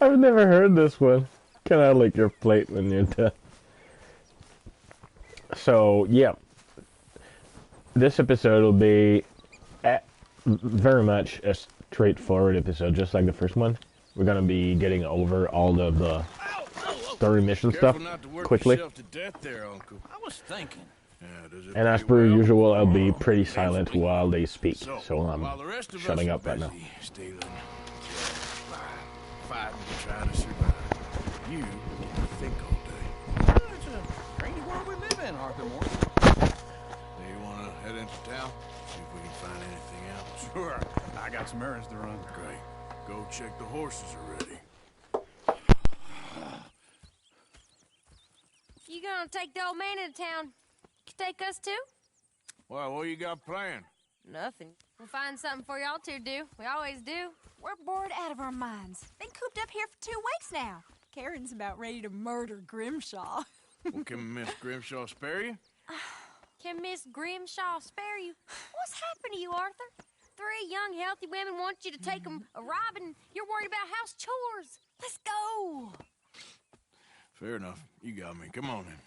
I've never heard this one. Can I lick your plate when you're done? So, yeah. This episode will be very much a straightforward episode, just like the first one. We're going to be getting over all of the story mission stuff quickly. There, Uncle. I was thinking. And as per usual, I'll be pretty silent while they speak. So I'm shutting up right now. Fighting to try to survive. You think all day. It's a crazy world we live in, Arthur Morgan. Do you want to head into town? See if we can find anything out? Sure. I got some errands to run. Great. Go check the horses are ready. You gonna take the old man into town? You take us too? Well, what you got planned? Nothing. We'll find something for y'all to do. We always do. We're bored out of our minds. Been cooped up here for 2 weeks now. Karen's about ready to murder Grimshaw. Well, can Miss Grimshaw spare you? Can Miss Grimshaw spare you? What's happened to you, Arthur? 3 young, healthy women want you to take them a robbing. You're worried about house chores. Let's go. Fair enough. You got me. Come on in.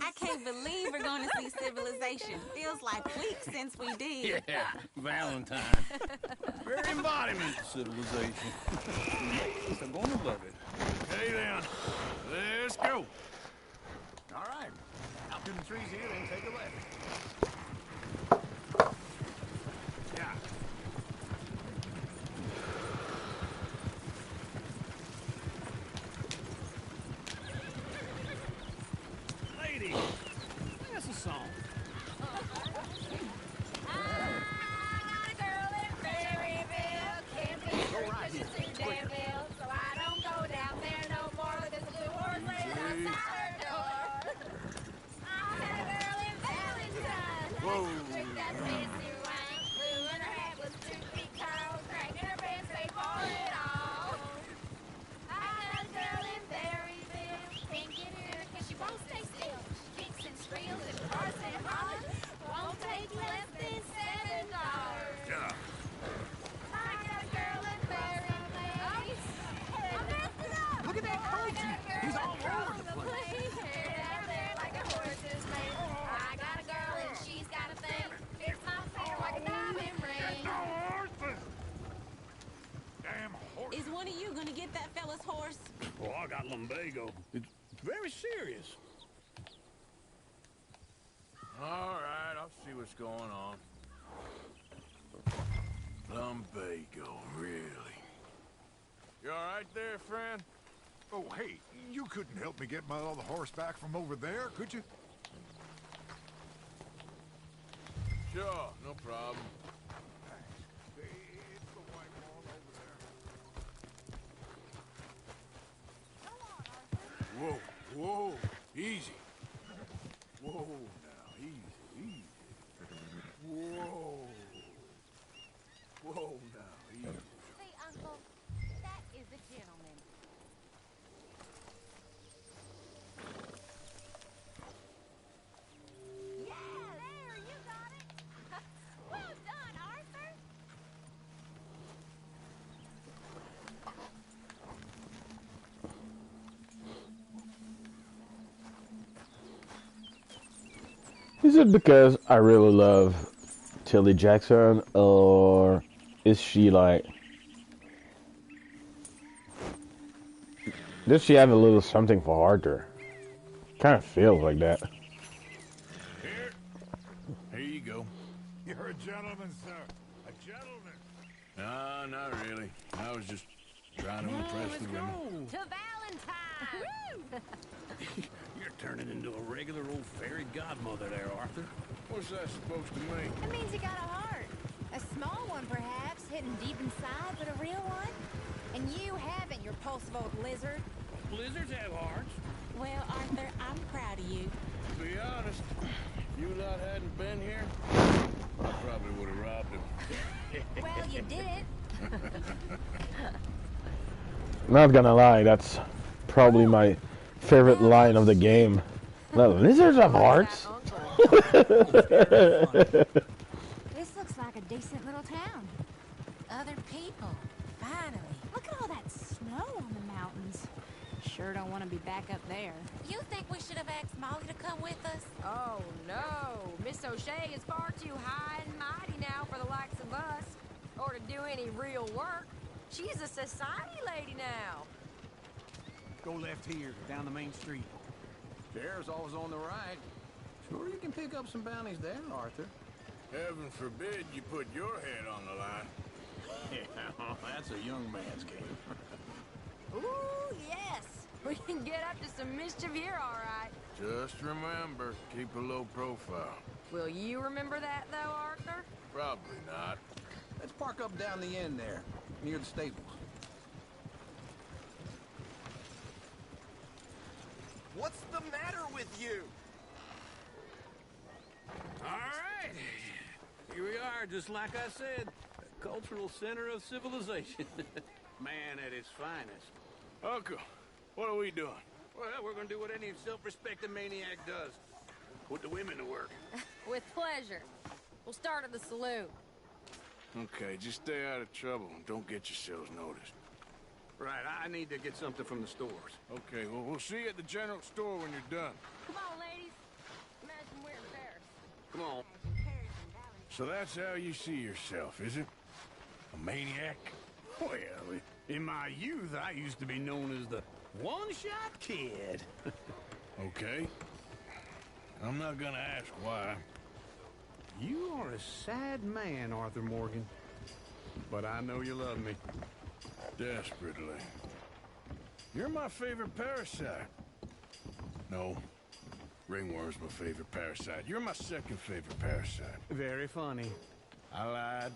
I can't believe we're going to see civilization. Feels like weeks since we did. Yeah, Valentine. Very embodiment of civilization. Yes, I'm going to love it. Okay, then. Let's go. All right. Out to the trees here, then take a left. Yeah. Lady, sing us a song. Is one of you gonna get that fella's horse? Oh, I got lumbago. It's very serious. All right, I'll see what's going on. Lumbago, really? You all right there, friend? Oh, hey, you couldn't help me get my other horse back from over there, could you? Sure, no problem. It's the white wall over there. Whoa, whoa, easy. Whoa, now, easy. Whoa. Whoa, now, easy. See, Uncle, that is a gentleman. Yeah, there, you got it. Well done, Arthur. Is it because I really love Tilly Jackson, or is she like... Does she have a little something for Arthur? Kind of feels like that. Here you go. You're a gentleman, sir. A gentleman. No, not really. I was just trying to impress the women. To Valentine. You're turning into a regular old fairy godmother there, Arthur. What's that supposed to mean? That means you got a heart. A small one, perhaps, hidden deep inside, but a real one. And you haven't, you repulsive old lizard. Blizzards have hearts. Well, Arthur, I'm proud of you. To be honest, if you lot hadn't been here, I probably would have robbed him. Well, you did it. Not gonna lie, that's probably my favorite line of the game. The lizards have hearts. This looks like a decent little town. other people. Finally. Look at all that snow on the mountains. Sure don't want to be back up there. You think we should have asked Molly to come with us? Oh, no. Miss O'Shea is far too high and mighty now for the likes of us. Or to do any real work. She's a society lady now. Go left here, down the main street. There's always on the right. Sure you can pick up some bounties there, Arthur. Heaven forbid you put your head on the line. Yeah, that's a young man's game. Ooh, yes. We can get up to some mischief here, all right. Just remember, keep a low profile. Will you remember that, though, Arthur? Probably not. Let's park up down the end there, near the stables. What's the matter with you? All right. Here we are, just like I said. A cultural center of civilization. Man at his finest. Uncle, what are we doing? Well, we're gonna do what any self-respecting maniac does. Put the women to work. With pleasure. We'll start at the saloon. Okay, just stay out of trouble and don't get yourselves noticed. Right, I need to get something from the stores. Okay, well, we'll see you at the general store when you're done. Come on, ladies. Imagine we're in Paris. Come on. So that's how you see yourself, is it? A maniac? Well, in my youth, I used to be known as the one-shot kid. Okay. I'm not gonna ask why. You are a sad man, Arthur Morgan. But I know you love me. Desperately. You're my favorite parasite. No. Ringworm's my favorite parasite. You're my second favorite parasite. Very funny. I lied.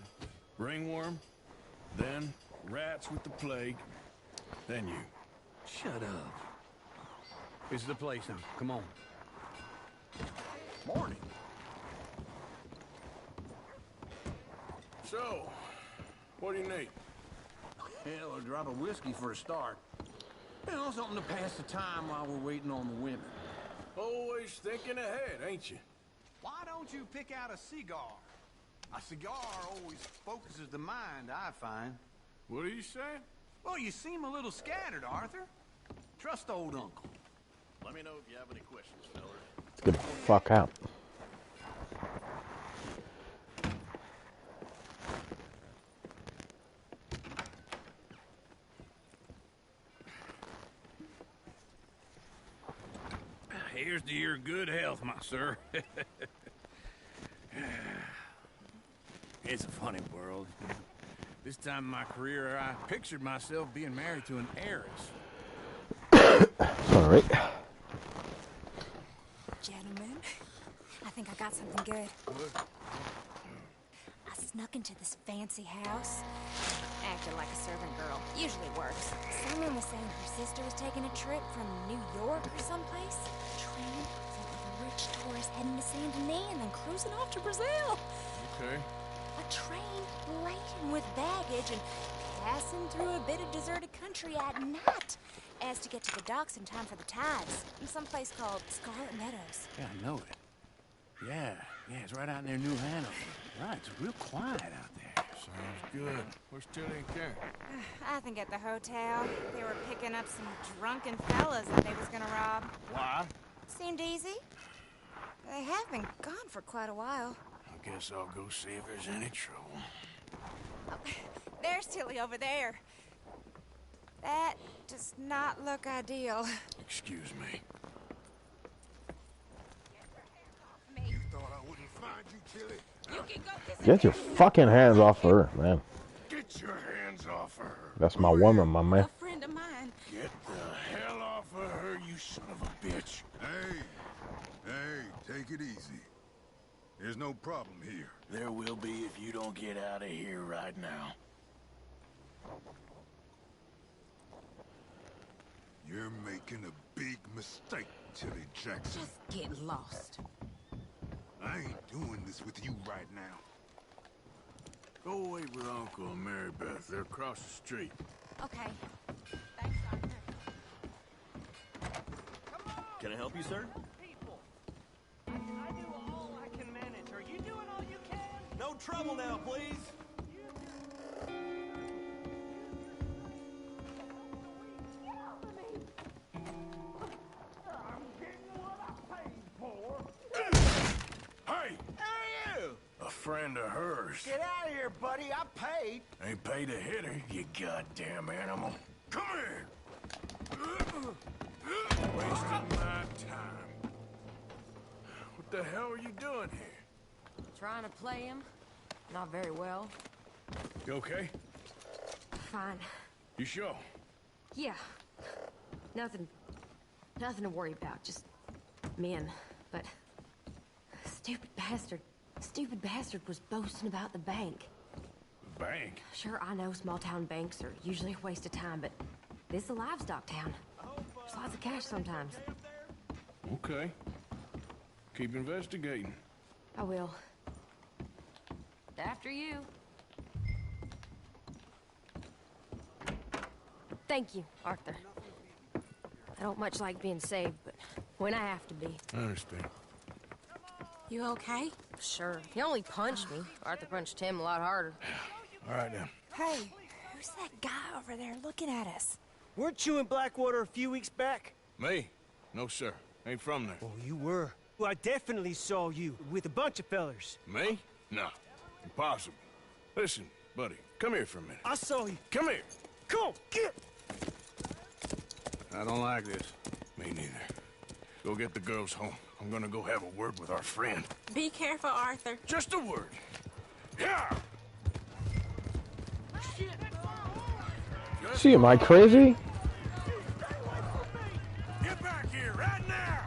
Ringworm. Then rats with the plague. Then you. Shut up. This is the place now. Come on. Morning. So, what do you need? Hell, a drop of whiskey for a start. You know, something to pass the time while we're waiting on the women. Always thinking ahead, ain't you? Why don't you pick out a cigar? A cigar always focuses the mind, I find. What are you saying? Well, you seem a little scattered, Arthur. Trust old uncle. Let me know if you have any questions, fella. Let's get the fuck out. Here's to your good health, my sir. It's a funny world. This time in my career, I pictured myself being married to an heiress. Sorry. Gentlemen, I think I got something good. I snuck into this fancy house. Acted like a servant girl. Usually works. Someone was saying her sister was taking a trip from New York or someplace. Train full of rich tourists heading to Saint Denis and then cruising off to Brazil. Okay. A train laden with baggage and passing through a bit of deserted country at night as to get to the docks in time for the tides in some place called Scarlet Meadows. Yeah, I know it. Yeah, it's right out near New Hanover. Right, it's real quiet out there. Sounds good. Where's Tilly and Karen? I think at the hotel. They were picking up some drunken fellas that they was gonna rob. Why? Seemed easy. They have been gone for quite a while. I guess I'll go see if there's any trouble. Oh, there's Tilly over there. That does not look ideal. Excuse me. You thought I wouldn't find you, Tilly? You can go kiss Get your fucking hands off her, man. Get your hands off of her. That's my woman, my man. a friend of mine. Get the hell off of her, you son of a bitch. Hey, take it easy. There's no problem here. There will be if you don't get out of here right now. You're making a big mistake, Tilly Jackson. Just get lost. I ain't doing this with you right now. Go wait with Uncle and Mary Beth. They're across the street. Okay. Thanks, Arthur. Can I help you, sir? I do all I can manage. Are you doing all you can? No trouble now, please. friend of hers. Get out of here, buddy. I paid. Ain't paid to hit her, you goddamn animal. Come here. Wasting my time. What the hell are you doing here? Trying to play him. Not very well. You okay? Fine. You sure? Yeah. Nothing to worry about. Just men. But stupid bastard was boasting about the bank. The bank? Sure, I know small town banks are usually a waste of time, but this is a livestock town. There's lots of cash sometimes. Okay. Keep investigating. I will. After you. Thank you, Arthur. I don't much like being saved, but when I have to be. I understand. You okay? Sure. He only punched me. Arthur punched him a lot harder. All right, then. Hey, who's that guy over there looking at us? Weren't you in Blackwater a few weeks back? Me? No, sir. Ain't from there. Oh, you were. Well, I definitely saw you with a bunch of fellers. Me? No. Impossible. Listen, buddy, come here for a minute. I saw you. Come here. Come on, get! I don't like this. Me neither. Go get the girls home. I'm gonna go have a word with our friend. Be careful, Arthur. Just a word. Yeah! See, am I crazy? Get back here right now!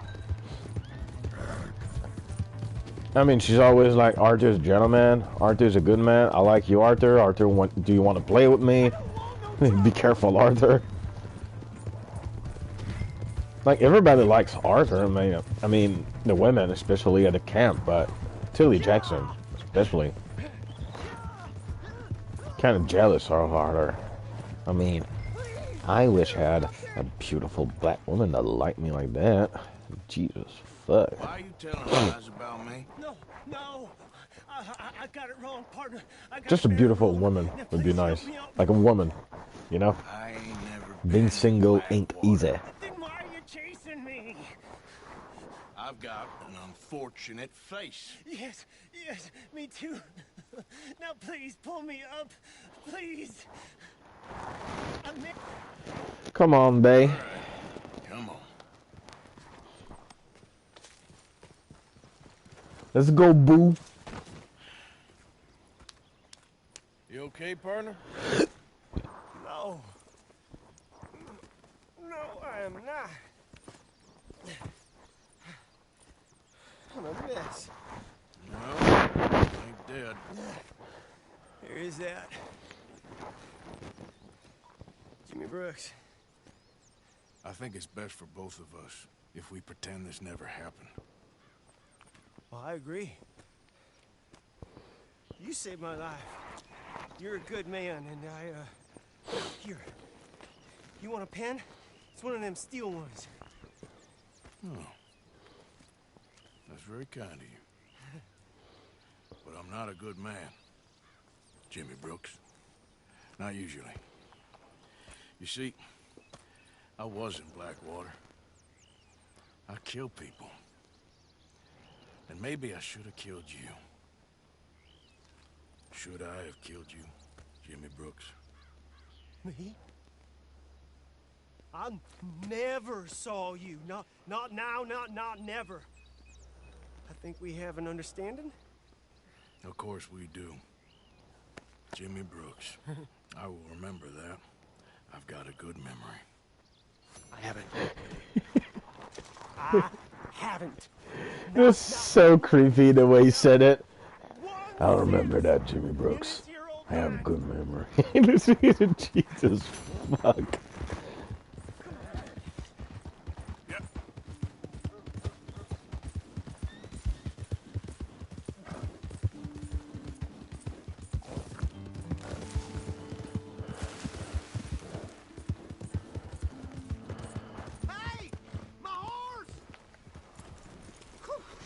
I mean, she's always like, Arthur's a gentleman. Arthur's a good man. I like you, Arthur. Arthur, do you want to play with me? Be careful, Arthur. Like, everybody likes Arthur. I mean, the women, especially at the camp, but Tilly Jackson, especially. Kind of jealous of Arthur. I mean, I wish I had a beautiful black woman that liked me like that. Jesus, fuck. Why are you telling lies about me? No. I got it wrong, partner. Just a beautiful woman would be nice. Like a woman, you know? I ain't never Being been single to ain't Blackwater. easy. Then why are you chasing me? I've got an unfortunate face. Yes, me too. Now please, pull me up. Please. Come on, bae. Come on. Let's go, boo. You okay, partner? No. No, I am not. I'm a mess. No, ain't dead. Here is that. Jimmy Brooks. I think it's best for both of us if we pretend this never happened. Well, I agree. You saved my life. You're a good man, and here. You want a pen? It's one of them steel ones. Oh. That's very kind of you. But I'm not a good man, Jimmy Brooks. Not usually. You see, I was in Blackwater. I killed people. And maybe I should have killed you. Should I have killed you, Jimmy Brooks? Me? I never saw you. Not now, not never. I think we have an understanding. Of course we do. Jimmy Brooks. I will remember that. I've got a good memory. I haven't. I haven't. It's so creepy the way he said it. I'll remember that, Jimmy Brooks. I have a good memory. Jesus, fuck. Hey! My horse!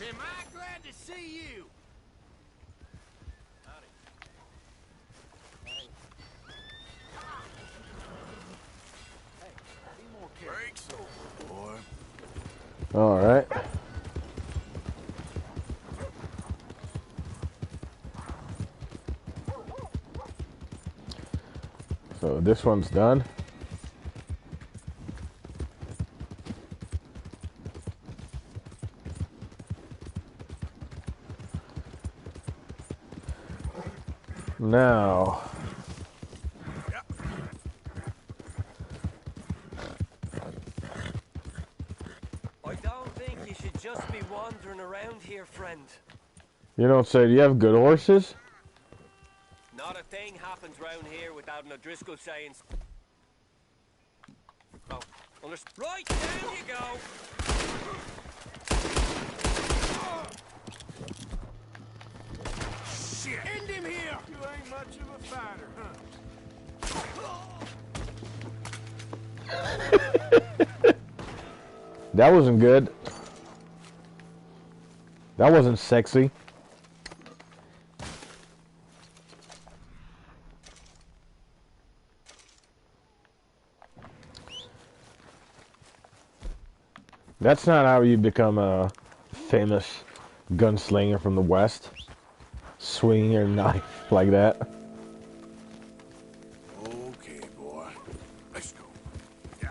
Am I glad to see you? Brakes over, boy. All right. So this one's done. Now, I don't think you should just be wandering around here, friend. you don't say, do you have good horses? Not a thing happens round here without an O'Driscoll saying. Oh, right, down you go. Shit! End him here! You ain't much of a fighter, huh? That wasn't good. That wasn't sexy. That's not how you become a famous gunslinger from the West. Swinging your knife like that. Okay, boy. Let's go. Yeah.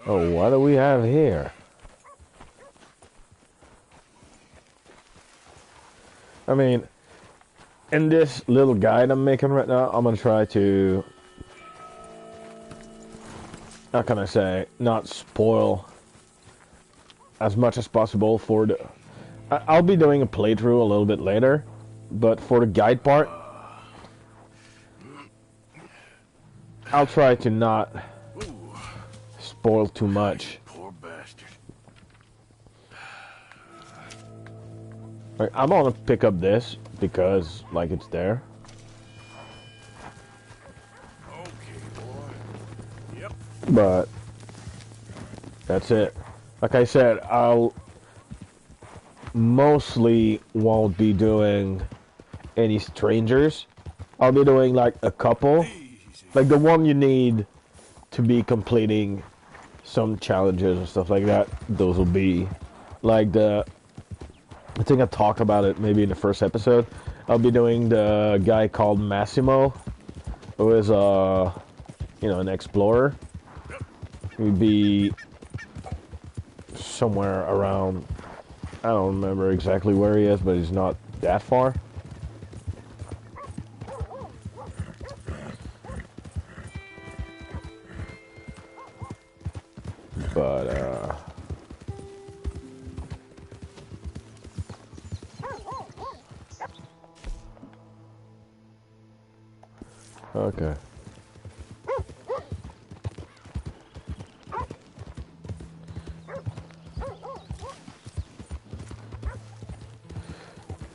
Oh, what do we have here? I mean, in this little guide I'm making right now, I'm gonna try to, how can I say, not spoil as much as possible for the... I'll be doing a playthrough a little bit later, but for the guide part, I'll try to not spoil too much. Poor bastard. Like, I'm gonna pick up this because, like, it's there. Okay, boy. Yep. But that's it. Like I said, I'll mostly won't be doing any strangers. I'll be doing like a couple. Like the one you need to be completing some challenges and stuff like that. Those will be like the... I think I talked about it maybe in the first episode. I'll be doing the guy called Massimo, who is you know, an explorer. He'd be somewhere around, I don't remember exactly where he is, but he's not that far. But okay.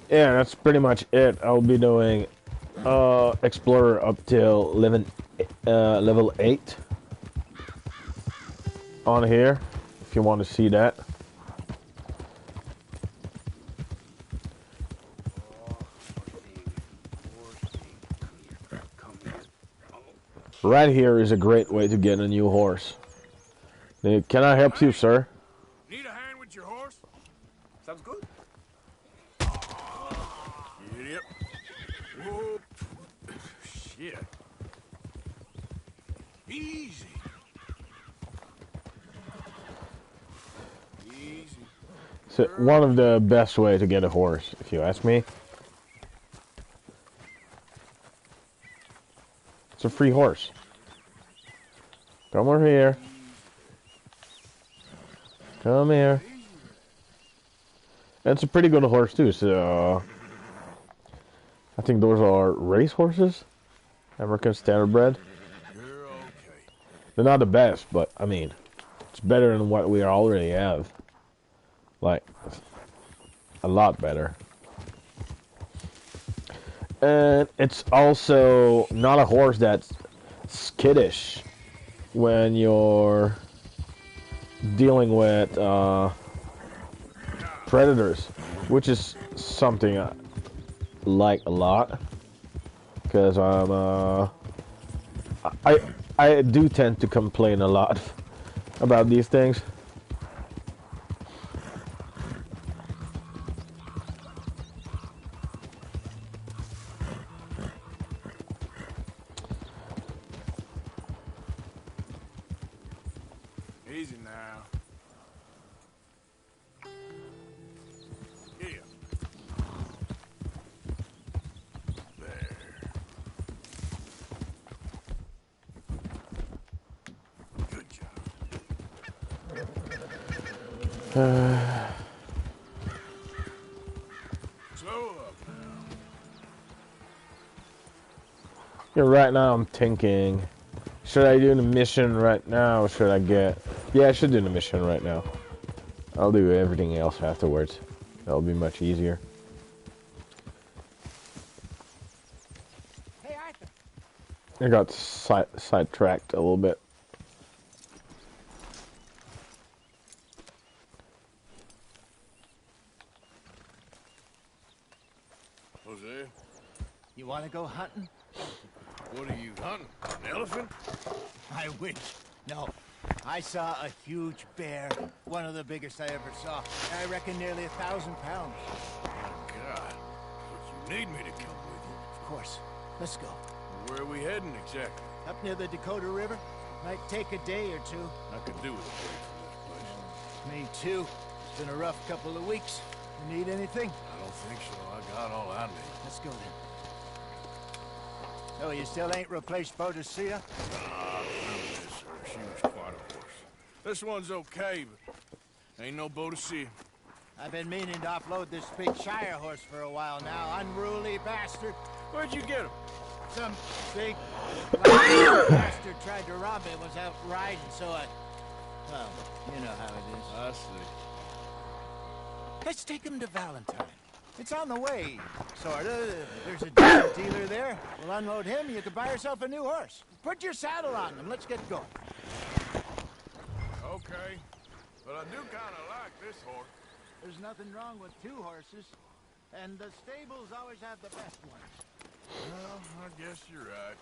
Yeah, that's pretty much it. I'll be doing Explorer up till level 8 on here, if you want to see that. Right here is a great way to get a new horse. Can I help you, sir? Need a hand with your horse? Sounds good. Yep. Whoa. Shit. Easy. Easy. So one of the best way to get a horse, if you ask me. It's a free horse. Come over here. Come here. And it's a pretty good horse too, so I think those are race horses. American Standardbred. You're okay. They're not the best, but I mean, it's better than what we already have. Like, a lot better. And it's also not a horse that's skittish when you're dealing with predators, which is something I like a lot, because I do tend to complain a lot about these things. Easy now. Here. There. Good job. Slow up now. Yeah, right now I'm thinking, should I do the mission right now or should I get... Yeah, I should do the mission right now. I'll do everything else afterwards. That'll be much easier. Hey, Arthur. I got sidetracked a little bit. Jose, You want to go hunting? what are you hunting? An elephant? I wish. No. I saw a huge bear. One of the biggest I ever saw. I reckon nearly 1,000 pounds. My God. But you need me to come with you. Of course. Let's go. Where are we heading exactly? Up near the Dakota River. Might take a day or two. I could do with a break from this place. Me too. It's been a rough couple of weeks. You need anything? I don't think so. I got all I need. Let's go then. Oh, you still ain't replaced Boadicea? Ah, this her. She was quite a horse. This one's okay, but ain't no Boadicea. I've been meaning to offload this big Shire horse for a while now. Unruly bastard. Where'd you get him? Some big black bastard tried to rob me. Was out riding, so I... Well, you know how it is. I see. Let's take him to Valentine. It's on the way, sorta. There's a decent dealer there. We'll unload him, you can buy yourself a new horse. Put your saddle on him, let's get going. Okay. But I do kind of like this horse. There's nothing wrong with two horses, and the stables always have the best ones. Well, I guess you're right.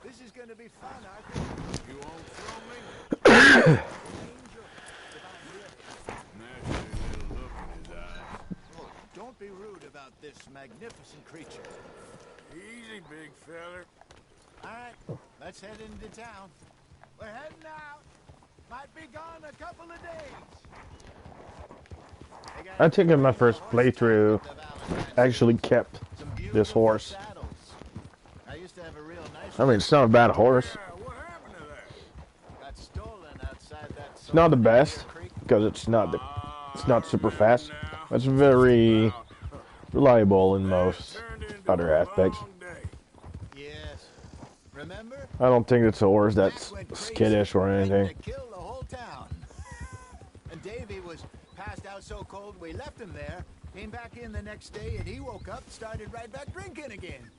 This is gonna be fun, Arthur. You won't throw me? Nasty little look in his eyes. Oh, don't be rude about this magnificent creature. Easy, big feller. All right, let's head into town. We're heading out. Might be gone a couple of days. I think in my first playthrough, I actually kept this horse. I used to have a real nice. I mean, it's not a bad horse. Yeah, what happened to that? Got stolen outside that. It's not the best because it's not super fast. It's very reliable in most other aspects. Yes. Remember? I don't think it's a horse that's skittish or anything. To kill the whole town. And Davy was passed out so cold we left him there. Came back in the next day and he woke up, started right back drinking again.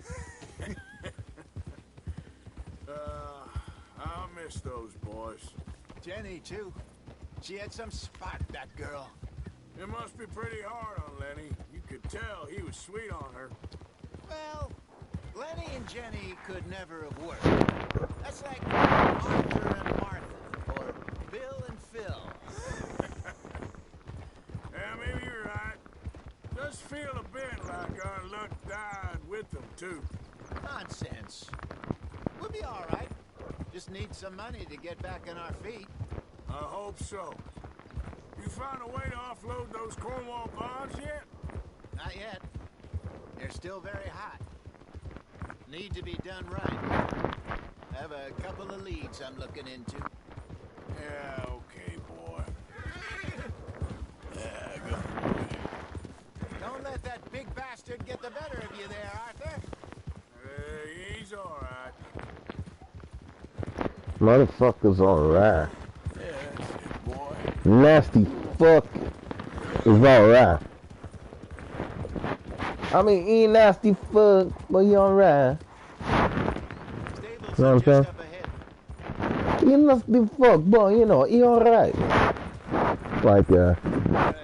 I'll miss those boys. Jenny too. She had some spot, that girl. It must be pretty hard on Lenny. You could tell he was sweet on her. Well, Lenny and Jenny could never have worked. That's like Arthur and Martha, or Bill and Phil. Yeah, maybe you're right. Does feel a bit like our luck died with them, too. Nonsense. We'll be all right. Just need some money to get back on our feet. I hope so. You found a way to offload those Cornwall bonds yet? Not yet. They're still very hot. Need to be done right. I have a couple of leads I'm looking into. Yeah, okay, boy. Yeah, good boy. Don't let that big bastard get the better of you there, Arthur. He's all right. Motherfucker's alright. Yeah, that's it, boy. Nasty fuck is alright. I mean, he nasty fuck, but he alright. Stables You know are what I'm just up ahead. He nasty fuck, but you know, he alright. Like,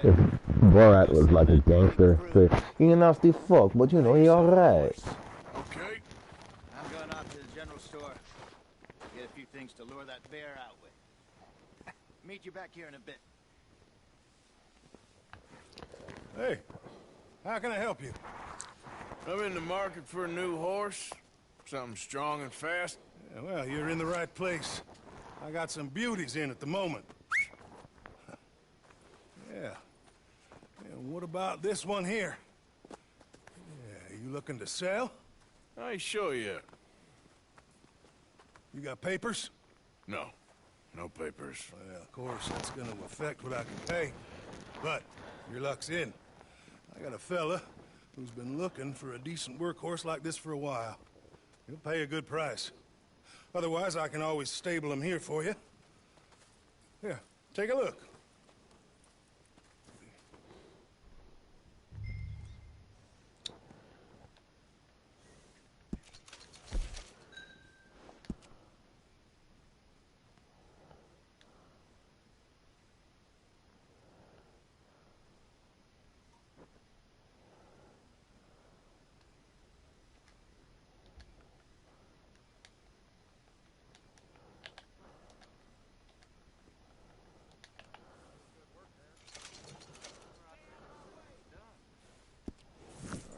if Borat was like a gangster, say, he nasty fuck, but you know, he alright. Okay. I'm going off to the general store. Get a few things to lure that bear out with. Meet you back here in a bit. Hey, how can I help you? I'm in the market for a new horse. Something strong and fast. Yeah, well, you're in the right place. I got some beauties in at the moment. Yeah. And what about this one here? Yeah, you looking to sell? I ain't sure yet. You got papers? No. No papers. Well, of course, that's gonna affect what I can pay. But your luck's in. I got a fella who's been looking for a decent workhorse like this for a while. He'll pay a good price. Otherwise, I can always stable him here for you. Here, take a look.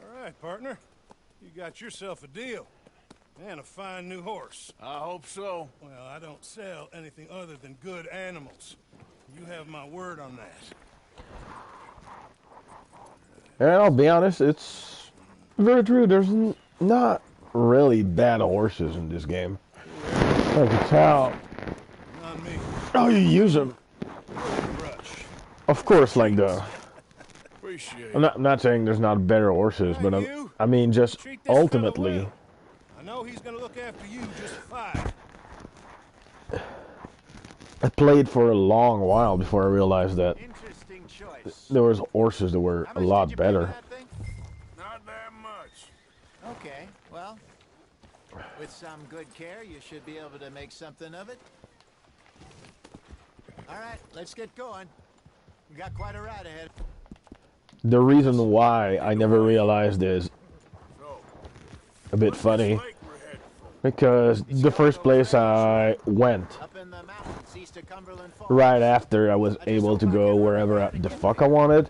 All right, partner. You got yourself a deal. And a fine new horse. I hope so. Well, I don't sell anything other than good animals. You have my word on that. And I'll be honest, it's very true. There's not really bad horses in this game. I can tell. Not me. Oh, you use them. Rush. Of course, like the. Appreciate I'm not saying there's not better horses, but I mean just Treat this fella ultimately. well. I know he's gonna look after you just fine. I played for a long while before I realized that Interesting choice. there was horses that were How a much lot did you pay better. for that thing? Not that much. Okay, well, with some good care, you should be able to make something of it. All right, let's get going. We got quite a ride ahead. The reason why I never realized is a bit funny, because the first place I went, Up in the mountains east of Cumberland Falls. right after I was able to go wherever the fuck I wanted,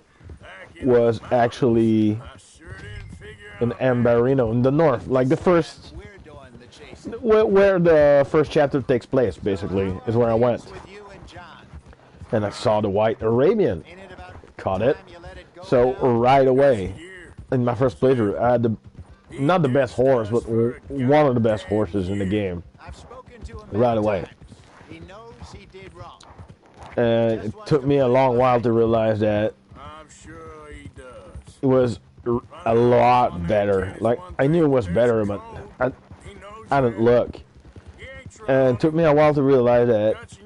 was actually I sure didn't figure in Ambarino in the north, like the first, We're doing the chasing. where the first chapter takes place, basically, is where I went. With you and John. And I saw the White Arabian, Ain't it about caught it, time you let it go so now? right away, in my first playthrough, I had not the best horse, but one of the best horses in the game, I've spoken to him right many away. times. He knows he did wrong. And it took me a long while to realize that I'm sure he does. it was a lot better. Like, I knew it was better, but I didn't look. And it took me a while to realize that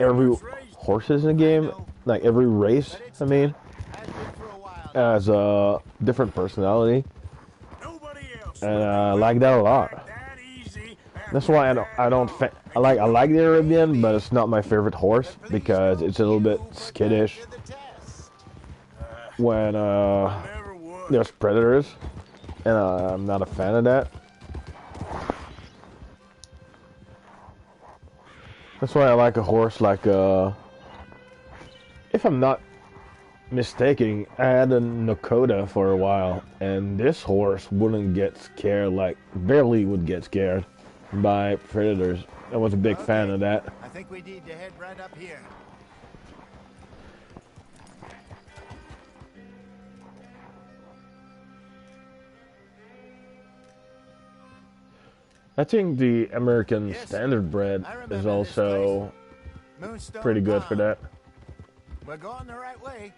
every horses in the game, like every race, I mean, Has been for a while. has a different personality, Nobody else. and I like that a lot. That easy. That's why I like the Arabian, but it's not my favorite horse because it's a little bit skittish To the test. when Never would. there's predators, and I'm not a fan of that. That's why I like a horse like if I'm not mistaken, I had a Nakota for a while, and this horse wouldn't get scared, like barely would get scared by predators. I was a big fan of that. I think we need to head right up here. I think the American Yes, Standard Bred I remember is this also Moonstone pretty good for Pond. that. We're going the right way.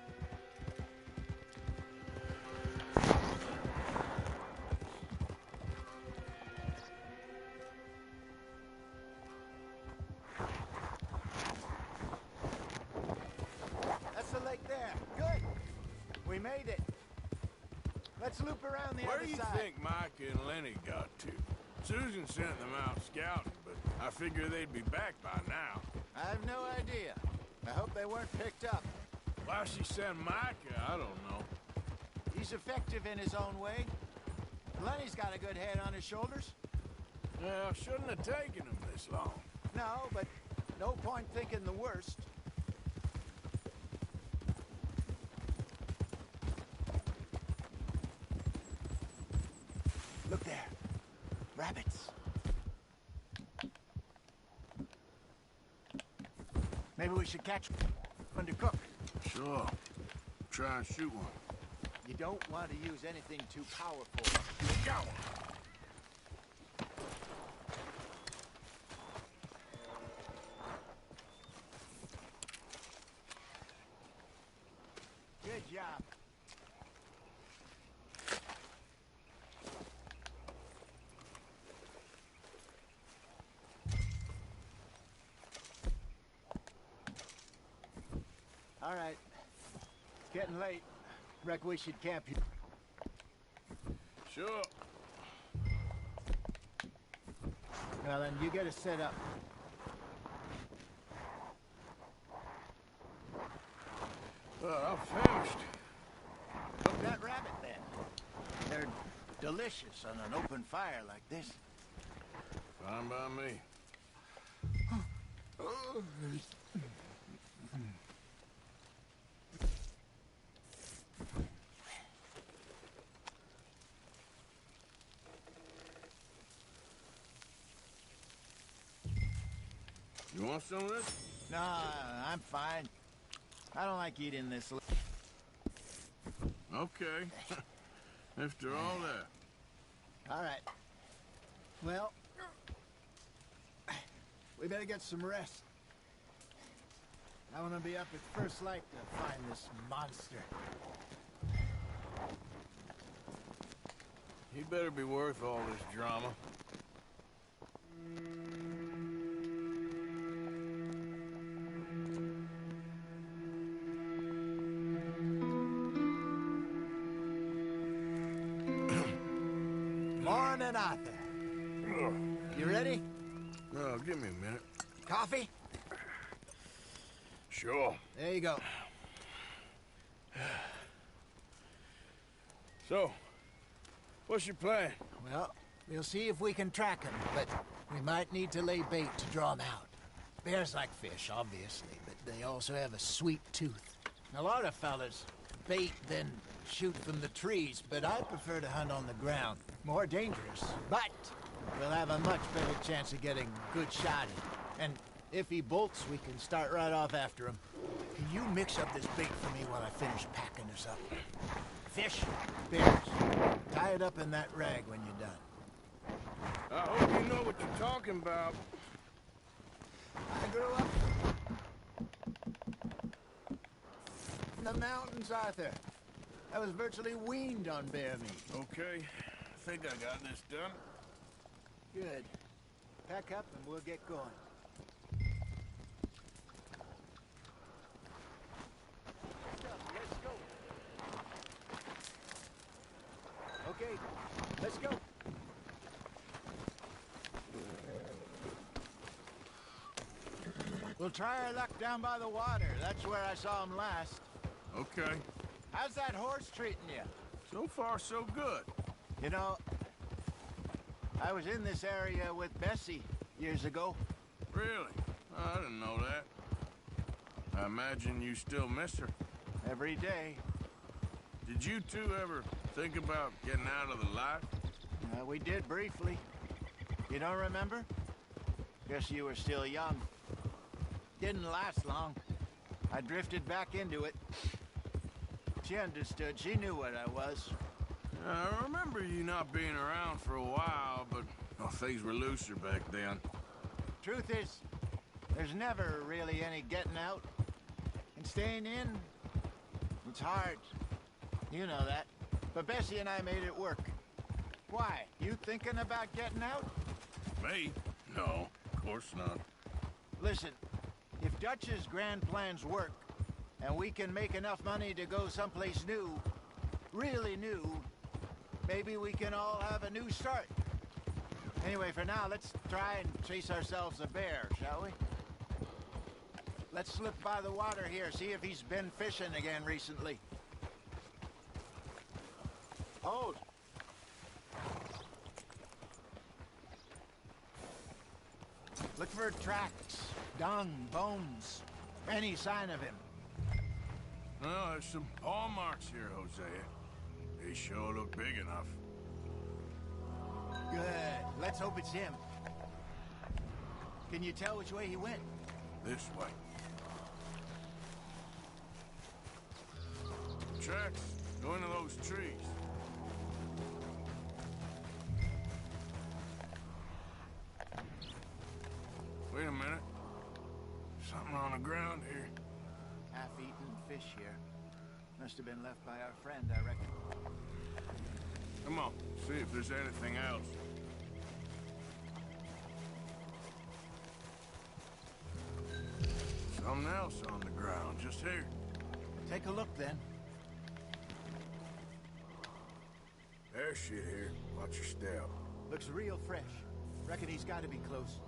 That's the lake there. Good. We made it. Let's loop around the Where other do you side. think Mike and Lenny got to? Susan sent them out scouting, but I figure they'd be back by now. I have no idea. I hope they weren't picked up. Why she sent Micah, I don't know. He's effective in his own way. Lenny's got a good head on his shoulders. Well, shouldn't have taken him this long. No, but no point thinking the worst. Look there. Rabbits. Maybe we should catch one to cook. Sure. Try and shoot one. You don't want to use anything too powerful. Go! Good job. All right. It's getting late. Reckon we should camp here. Sure. Well, then you get us set up. Well, I'm famished. Cook that rabbit, then. They're delicious on an open fire like this. Fine by me. You want some of this? No, I'm fine. I don't like eating this. Okay. After all that. All right. Well, we better get some rest. I want to be up at first light to find this monster. He better be worth all this drama. Morning, Arthur. You ready? Oh, give me a minute. Coffee? Sure. There you go. So, what's your plan? Well, we'll see if we can track him, but we might need to lay bait to draw him out. Bears like fish, obviously, but they also have a sweet tooth. A lot of fellas bait, then shoot from the trees, but I prefer to hunt on the ground. More dangerous, but we'll have a much better chance of getting a good shot in. And if he bolts, we can start right off after him. Can you mix up this bait for me while I finish packing this up? Fish, bears. Tie it up in that rag when you're done. I hope you know what you're talking about. I grew up in the mountains, Arthur. I was virtually weaned on bear meat. Okay, I think I got this done. Good. Pack up and we'll get going. Let's go. Okay, let's go. We'll try our luck down by the water. That's where I saw him last. Okay. How's that horse treating you? So far, so good. You know, I was in this area with Bessie years ago. Really? Oh, I didn't know that. I imagine you still miss her. Every day. Did you two ever think about getting out of the life? We did briefly. You don't remember? Guess you were still young. Didn't last long. I drifted back into it. She understood. She knew what I was. I remember you not being around for a while, but things were looser back then. Truth is, there's never really any getting out. And staying in, it's hard. You know that. But Bessie and I made it work. Why? You thinking about getting out? Me? No, of course not. Listen, if Dutch's grand plans work, and we can make enough money to go someplace new, really new, maybe we can all have a new start. Anyway, for now, let's try and chase ourselves a bear, shall we? Let's slip by the water here, see if he's been fishing again recently. Hold. Look for tracks, dung, bones, any sign of him. Well, there's some paw marks here, Hosea. They sure look big enough. Good. Let's hope it's him. Can you tell which way he went? This way. tracks go into those trees. Wait a minute. Something on the ground here. Half-eaten fish here. Must have been left by our friend, I reckon. Come on, see if there's anything else. Something else on the ground, just here. Take a look, then. There's shit here. Watch your step. Looks real fresh. Reckon he's got to be close.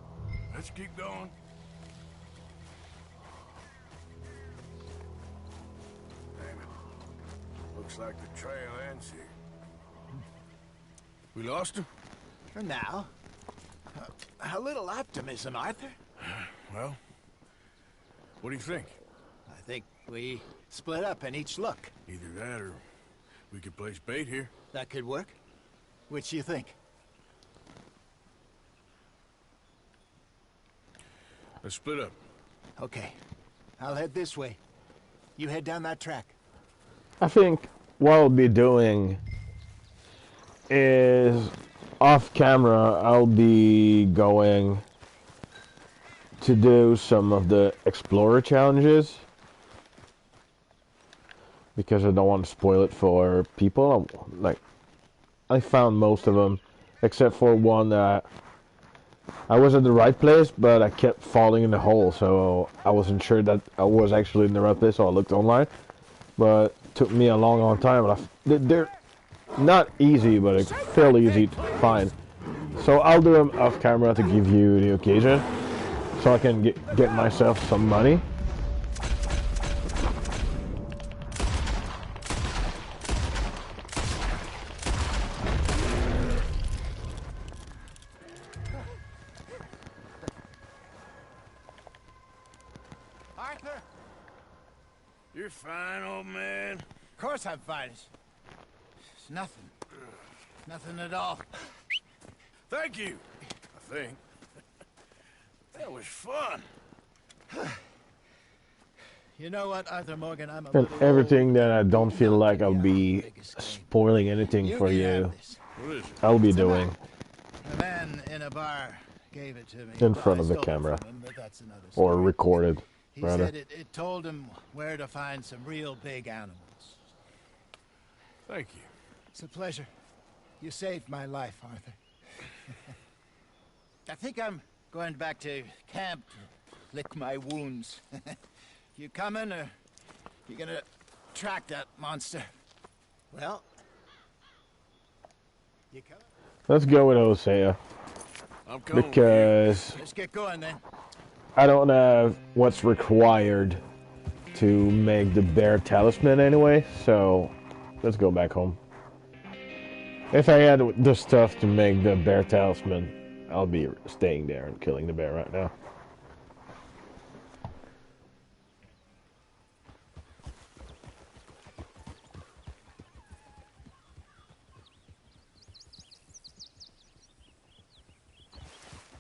Let's keep going. Damn it. Looks like the trail ends here. We lost him? For now. A little optimism, Arthur. Well, what do you think? I think we split up and each look. Either that or we could place bait here. That could work. Which you think? Let's split up. Okay. I'll head this way. You head down that track. I think what I'll be doing is off camera I'll be going to do some of the explorer challenges because I don't want to spoil it for people. Like, I found most of them except for one that I was at the right place, but I kept falling in the hole, so I wasn't sure that I was actually in the right place, so I looked online. But it took me a long, long time. And they're not easy, but it's fairly easy to find. So I'll do them off camera to give you the occasion, so I can get myself some money. Arthur! You're fine, old man. Of course I'm fine. It's nothing. Nothing at all. Thank you, I think. That was fun. You know what, Arthur Morgan, I'm a And little everything old. that I don't feel like I'll be spoiling anything for can you, have this. What is it? I'll be doing A man in a bar gave it to me. in front of I the stole it camera, from him, but that's another or story. recorded, He rather. said it told him where to find some real big animals. Thank you. It's a pleasure. You saved my life, Arthur. I think I'm going back to camp to lick my wounds. You coming, or you gonna track that monster? Well, you coming? Let's go with Hosea, I'm coming with you. because Let's get going then. I don't have what's required to make the bear talisman anyway, so let's go back home. If I had the stuff to make the bear talisman, I'll be staying there and killing the bear right now.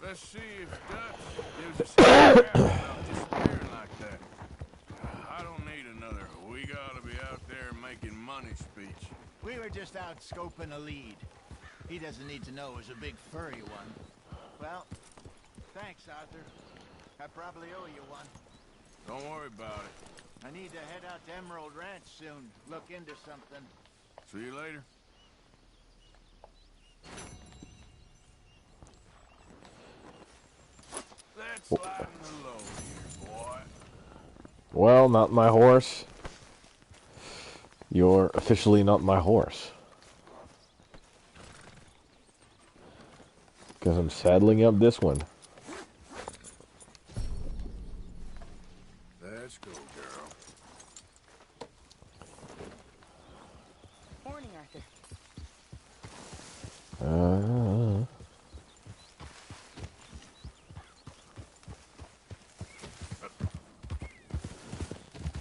Let's see if Dutch gives us a crap about disappearing like that. I don't need another. We gotta be out there making money speech. We were just out scoping a lead. He doesn't need to know it was a big furry one. Well, thanks, Arthur. I probably owe you one. Don't worry about it. I need to head out to Emerald Ranch soon. Look into something. See you later. Let's lighten the load here, boy. Well, not my horse. You're officially not my horse. Because I'm saddling up this one. Let's go, girl. Morning, Arthur.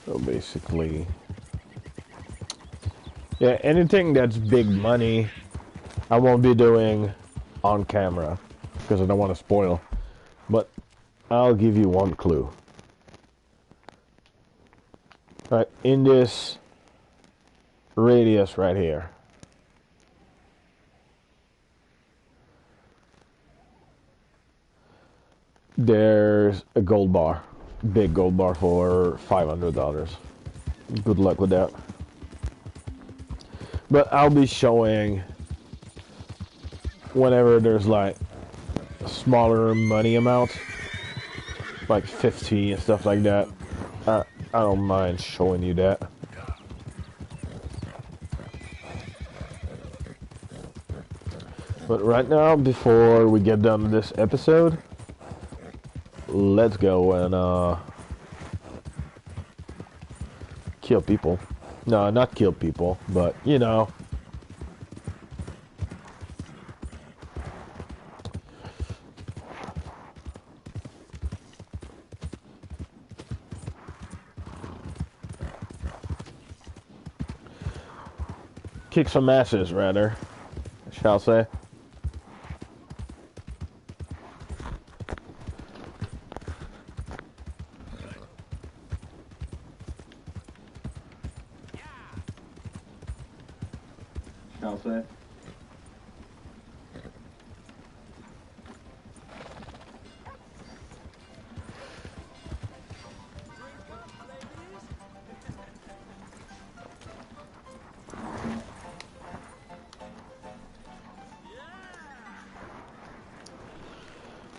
So basically, yeah, anything that's big money, I won't be doing on camera because I don't want to spoil. But I'll give you one clue. In this radius right here. There's a gold bar, big gold bar for $500. Good luck with that. But I'll be showing whenever there's like a smaller money amount, like 50 and stuff like that. I don't mind showing you that. But right now, before we get done with this episode, let's go and kill people. No, not kill people, but you know. Kick some asses, rather, I shall say. Shall say.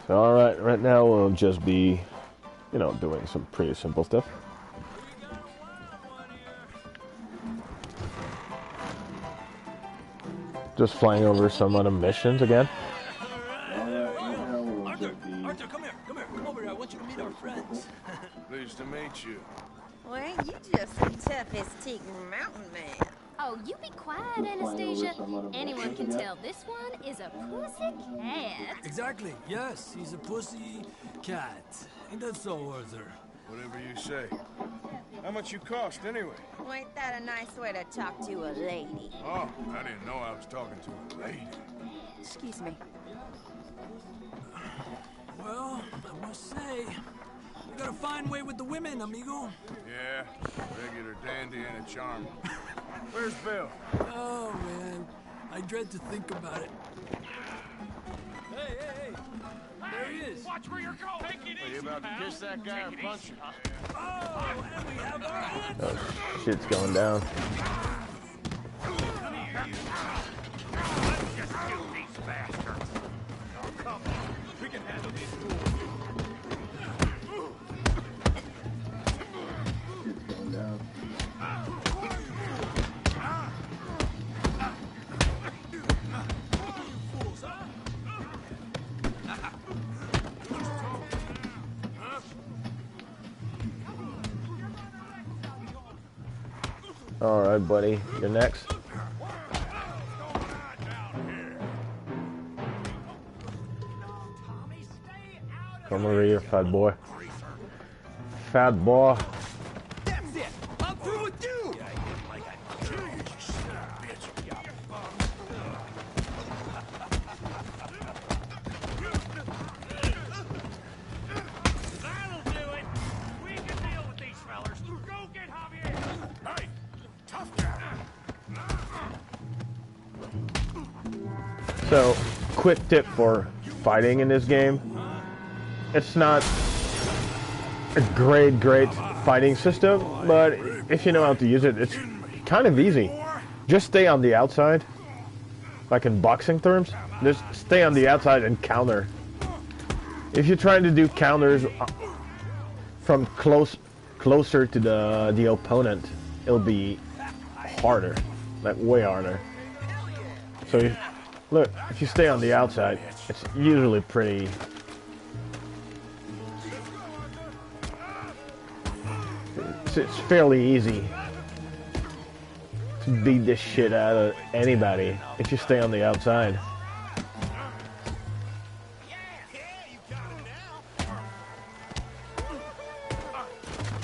So, alright, right now we'll just be, you know, doing some pretty simple stuff. Just flying over some of the missions again. Arthur, come here. Come over here. I want you to meet our friends. Pleased to meet you. Well, you just the toughest teak mountain man. Oh, you be quiet, Anastasia. Anyone can tell this one is a pussy cat. Exactly. Yes, he's a pussy cat. Ain't that so, Arthur? Whatever you say. How much you cost, anyway? Well, ain't that a nice way to talk to a lady? Oh, I didn't know I was talking to a lady. Excuse me. Well, I must say, you got a fine way with the women, amigo. Yeah, regular dandy and a charm. Where's Bill? Oh, man. I dread to think about it. Hey! There he is. Watch where you're going. Take it Are you about to kiss that guy or punch him? Oh, and we have our answer. Oh, shit's going down. Just kill these bastards. Oh, come on. We can handle these fools. Shit's going down. All right, buddy. You're next. Come over here, fat boy. Fat boy. That's it. I'm through with you. That'll do it. We can deal with these fellers. Go get Javier. Hey, tough guy. So, quick tip for fighting in this game. It's not a great fighting system, but if you know how to use it, it's kind of easy. Just stay on the outside, like in boxing terms. Just stay on the outside and counter. If you're trying to do counters from closer to the opponent, it'll be harder, like way harder. So look, if you stay on the outside, it's usually pretty. It's fairly easy to beat this shit out of anybody if you stay on the outside.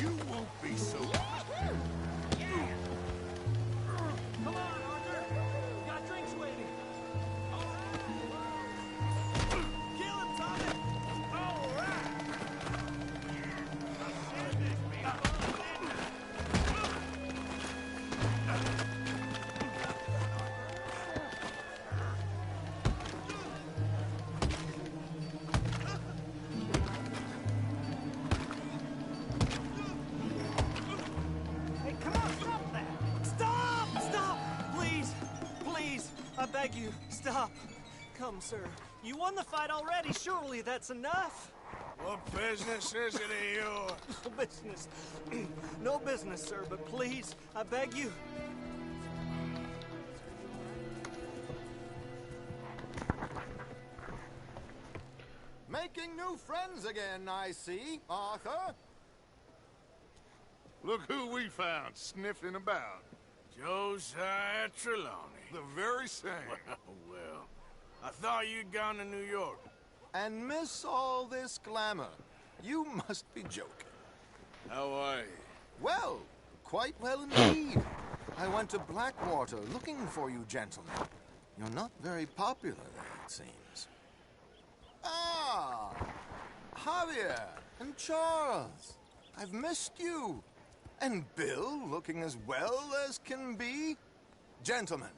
You won't be so. Come on, Arthur. Got drinks waiting. Kill him, Tommy. All right. beg you, stop. Come, sir. You won the fight already. Surely that's enough. What business is it of yours? No business. No business, sir, but please, I beg you. Making new friends again, I see, Arthur. Look who we found sniffing about. Josiah Trelawney. The very same. Well, I thought you'd gone to New York. And miss all this glamour. You must be joking. How are you? Well, quite well indeed. I went to Blackwater looking for you gentlemen. You're not very popular there, it seems. Ah! Javier and Charles. I've missed you. And Bill looking as well as can be. Gentlemen,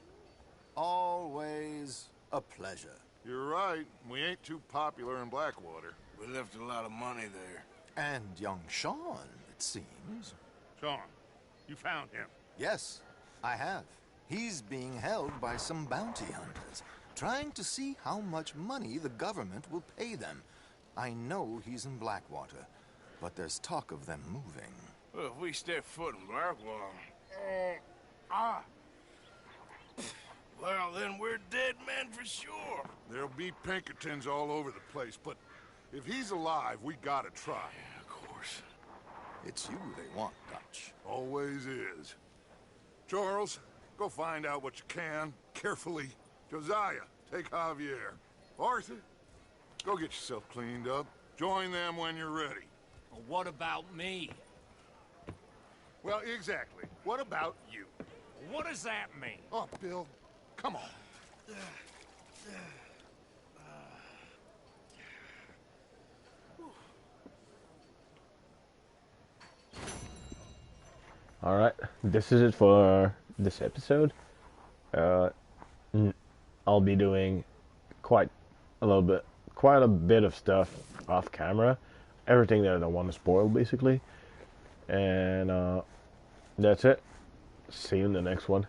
always a pleasure. You're right. We ain't too popular in Blackwater. We left a lot of money there. And young Sean, it seems. Sean, you found him. Yes, I have. He's being held by some bounty hunters, trying to see how much money the government will pay them. I know he's in Blackwater, but there's talk of them moving. Well, if we step foot in Blackwater... Well, then we're dead men for sure. There'll be Pinkertons all over the place, but if he's alive, we gotta try. Yeah, of course. It's you they want, Dutch. Always is. Charles, go find out what you can, carefully. Josiah, take Javier. Arthur, go get yourself cleaned up. Join them when you're ready. Well, what about me? Well, exactly. What about you? What does that mean? Oh, Bill, come on. Alright, this is it for this episode. I'll be doing quite a bit of stuff off camera. Everything that I don't want to spoil, basically. And that's it. See you in the next one.